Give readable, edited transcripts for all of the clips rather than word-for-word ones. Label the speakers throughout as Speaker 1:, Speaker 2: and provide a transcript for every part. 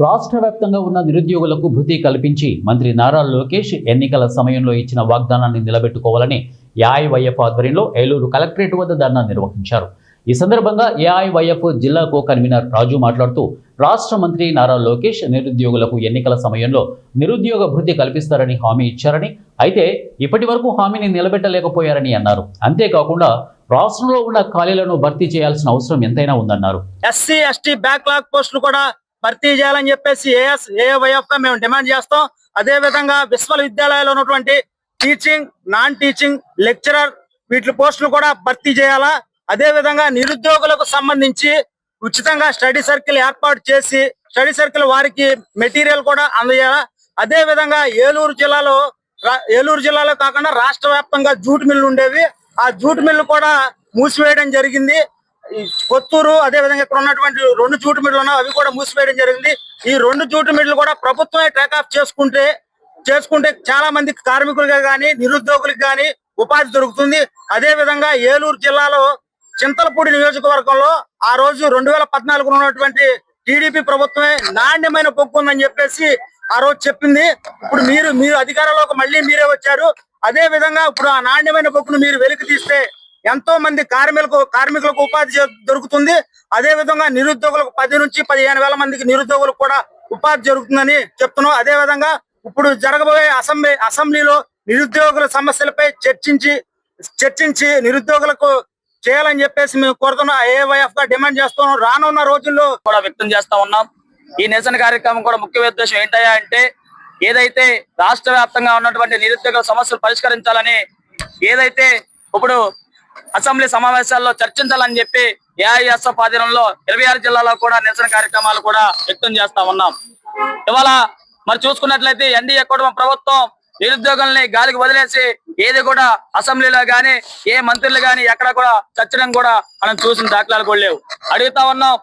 Speaker 1: రాష్ట్ర వ్యాప్తంగా ఉన్న నిరుద్యోగులకు భృతి కల్పించి మంత్రి నారా లోకేష్ ఎన్నికల సమయంలో ఇచ్చిన వాగ్దానాన్ని నిలబెట్టుకోవాలని ఏఐవైఎఫ్ ఆధ్వర్యంలో ఏలూరు కలెక్టరేట్ వద్ద ధర్నా నిర్వహించారు. ఈ సందర్భంగా ఏఐవైఎఫ్ జిల్లా కో కన్వీనర్ రాజు మాట్లాడుతూ రాష్ట్ర మంత్రి నారా లోకేష్ నిరుద్యోగులకు ఎన్నికల సమయంలో నిరుద్యోగ భృతి కల్పిస్తారని హామీ ఇచ్చారని, అయితే ఇప్పటి వరకు హామీని నిలబెట్టలేకపోయారని అన్నారు. అంతేకాకుండా రాష్ట్రంలో ఉన్న ఖాళీలను భర్తీ చేయాల్సిన అవసరం ఎంతైనా ఉందన్నారు.
Speaker 2: ఎస్సీ ఎస్టీ బ్యాక్లాగ్ పోస్టులు కూడా భర్తీ చేయాలని చెప్పేసి ఏఐవైఎఫ్ గా మేము డిమాండ్ చేస్తాం. అదే విధంగా విశ్వవిద్యాలయాల్లో ఉన్నటువంటి టీచింగ్, నాన్ టీచింగ్, లెక్చరర్ వీటి పోస్టులు కూడా భర్తీ చేయాలా. అదే విధంగా నిరుద్యోగులకు సంబంధించి ఉచితంగా స్టడీ సర్కిల్ ఏర్పాటు చేసి స్టడీ సర్కిల్ వారికి మెటీరియల్ కూడా అందజేయాలా. అదే విధంగా ఏలూరు జిల్లాలో కాకుండా రాష్ట్ర వ్యాప్తంగా జూట్ మిల్లు ఉండేవి, ఆ జూట్ మిల్లు కూడా మూసివేయడం జరిగింది. కొత్తూరు అదే విధంగా ఇక్కడ ఉన్నటువంటి 2 జూట్ మిల్లు ఉన్నాయి, అవి కూడా మూసివేయడం జరిగింది. ఈ 2 జూట్ మిల్లు కూడా ప్రభుత్వమే టేక్ ఆఫ్ చేసుకుంటే చాలా మంది కార్మికులుగా గానీ నిరుద్యోగులకు గానీ ఉపాధి దొరుకుతుంది. అదే విధంగా ఏలూరు జిల్లాలో చింతలపూడి నియోజకవర్గంలో ఆ రోజు 2014 ఉన్నటువంటి టీడీపీ ప్రభుత్వమే నాణ్యమైన బొగ్గు ఉందని చెప్పేసి ఆ రోజు చెప్పింది. ఇప్పుడు మీరు అధికారంలోకి మళ్ళీ మీరే వచ్చారు. అదే విధంగా ఇప్పుడు ఆ నాణ్యమైన బొగ్గును మీరు వెలికి తీస్తే ఎంతో మంది కార్మికులకు ఉపాధి దొరుకుతుంది. అదే విధంగా నిరుద్యోగులకు 10 నుంచి 15 వేల మందికి నిరుద్యోగులకు కూడా ఉపాధి జరుగుతుందని చెప్తున్నాం. అదే విధంగా ఇప్పుడు జరగబోయే అసెంబ్లీలో నిరుద్యోగుల సమస్యలపై చర్చించి నిరుద్యోగులకు చేయాలని చెప్పేసి మేము కోరుతున్నాం. ఏఐవైఎఫ్ గా డిమాండ్ చేస్తున్నాం. రానున్న రోజుల్లో
Speaker 3: కూడా వ్యక్తం చేస్తా ఉన్నాం. ఈ నిరసన కార్యక్రమం కూడా ముఖ్య ఉద్దేశం ఏంటయ్యా అంటే, ఏదైతే రాష్ట్ర వ్యాప్తంగా ఉన్నటువంటి నిరుద్యోగ సమస్యలు పరిష్కరించాలని, ఏదైతే ఇప్పుడు అసెంబ్లీ సమావేశాల్లో చర్చించాలని చెప్పి ఏఐఎస్ఎఫ్ ఆధ్వర్యంలో 26 జిల్లాలో కూడా నిరసన కార్యక్రమాలు కూడా వ్యక్తం చేస్తా ఉన్నాం. ఇవాళ మరి చూసుకున్నట్లయితే ఎన్డీఏ కుటుంబ ప్రభుత్వం నిరుద్యోగుల్ని గాలికి వదిలేసి ఏది కూడా అసెంబ్లీలో గాని ఏ మంత్రులు గాని ఎక్కడ కూడా చర్చడం కూడా మనం చూసిన దాఖలాలు కూడా లేవు. అడుగుతా ఉన్నాం,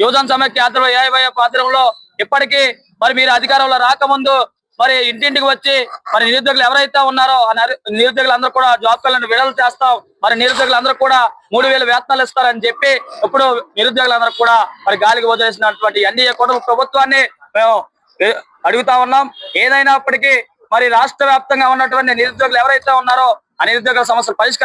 Speaker 3: యువజన సమైక్య ఆధ్వర్యంలో ఏఐవైఎఫ్ ఆధ్వర్యంలో ఇప్పటికీ మరి మీరు అధికారంలో రాకముందు మరి ఇంటింటికి వచ్చి మరి నిరుద్యోగులు ఎవరైతే ఉన్నారో ఆ నిరుద్యోగులందరూ కూడా జాబ్ కార్డులను విడుదల చేస్తాం, మరి నిరుద్యోగులందరూ కూడా 3000 వేతనాలు ఇస్తారని చెప్పి ఇప్పుడు నిరుద్యోగులందరూ కూడా మరి గాలికి వదిలేసినటువంటి ఎన్డీఏ కుటుంబ ప్రభుత్వాన్ని మేము అడుగుతా ఉన్నాం. ఏదైనప్పటికీ మరి రాష్ట్ర వ్యాప్తంగా ఉన్నటువంటి నిరుద్యోగులు ఎవరైతే ఉన్నారో ఆ నిరుద్యోగుల సమస్యలు పరిష్కారం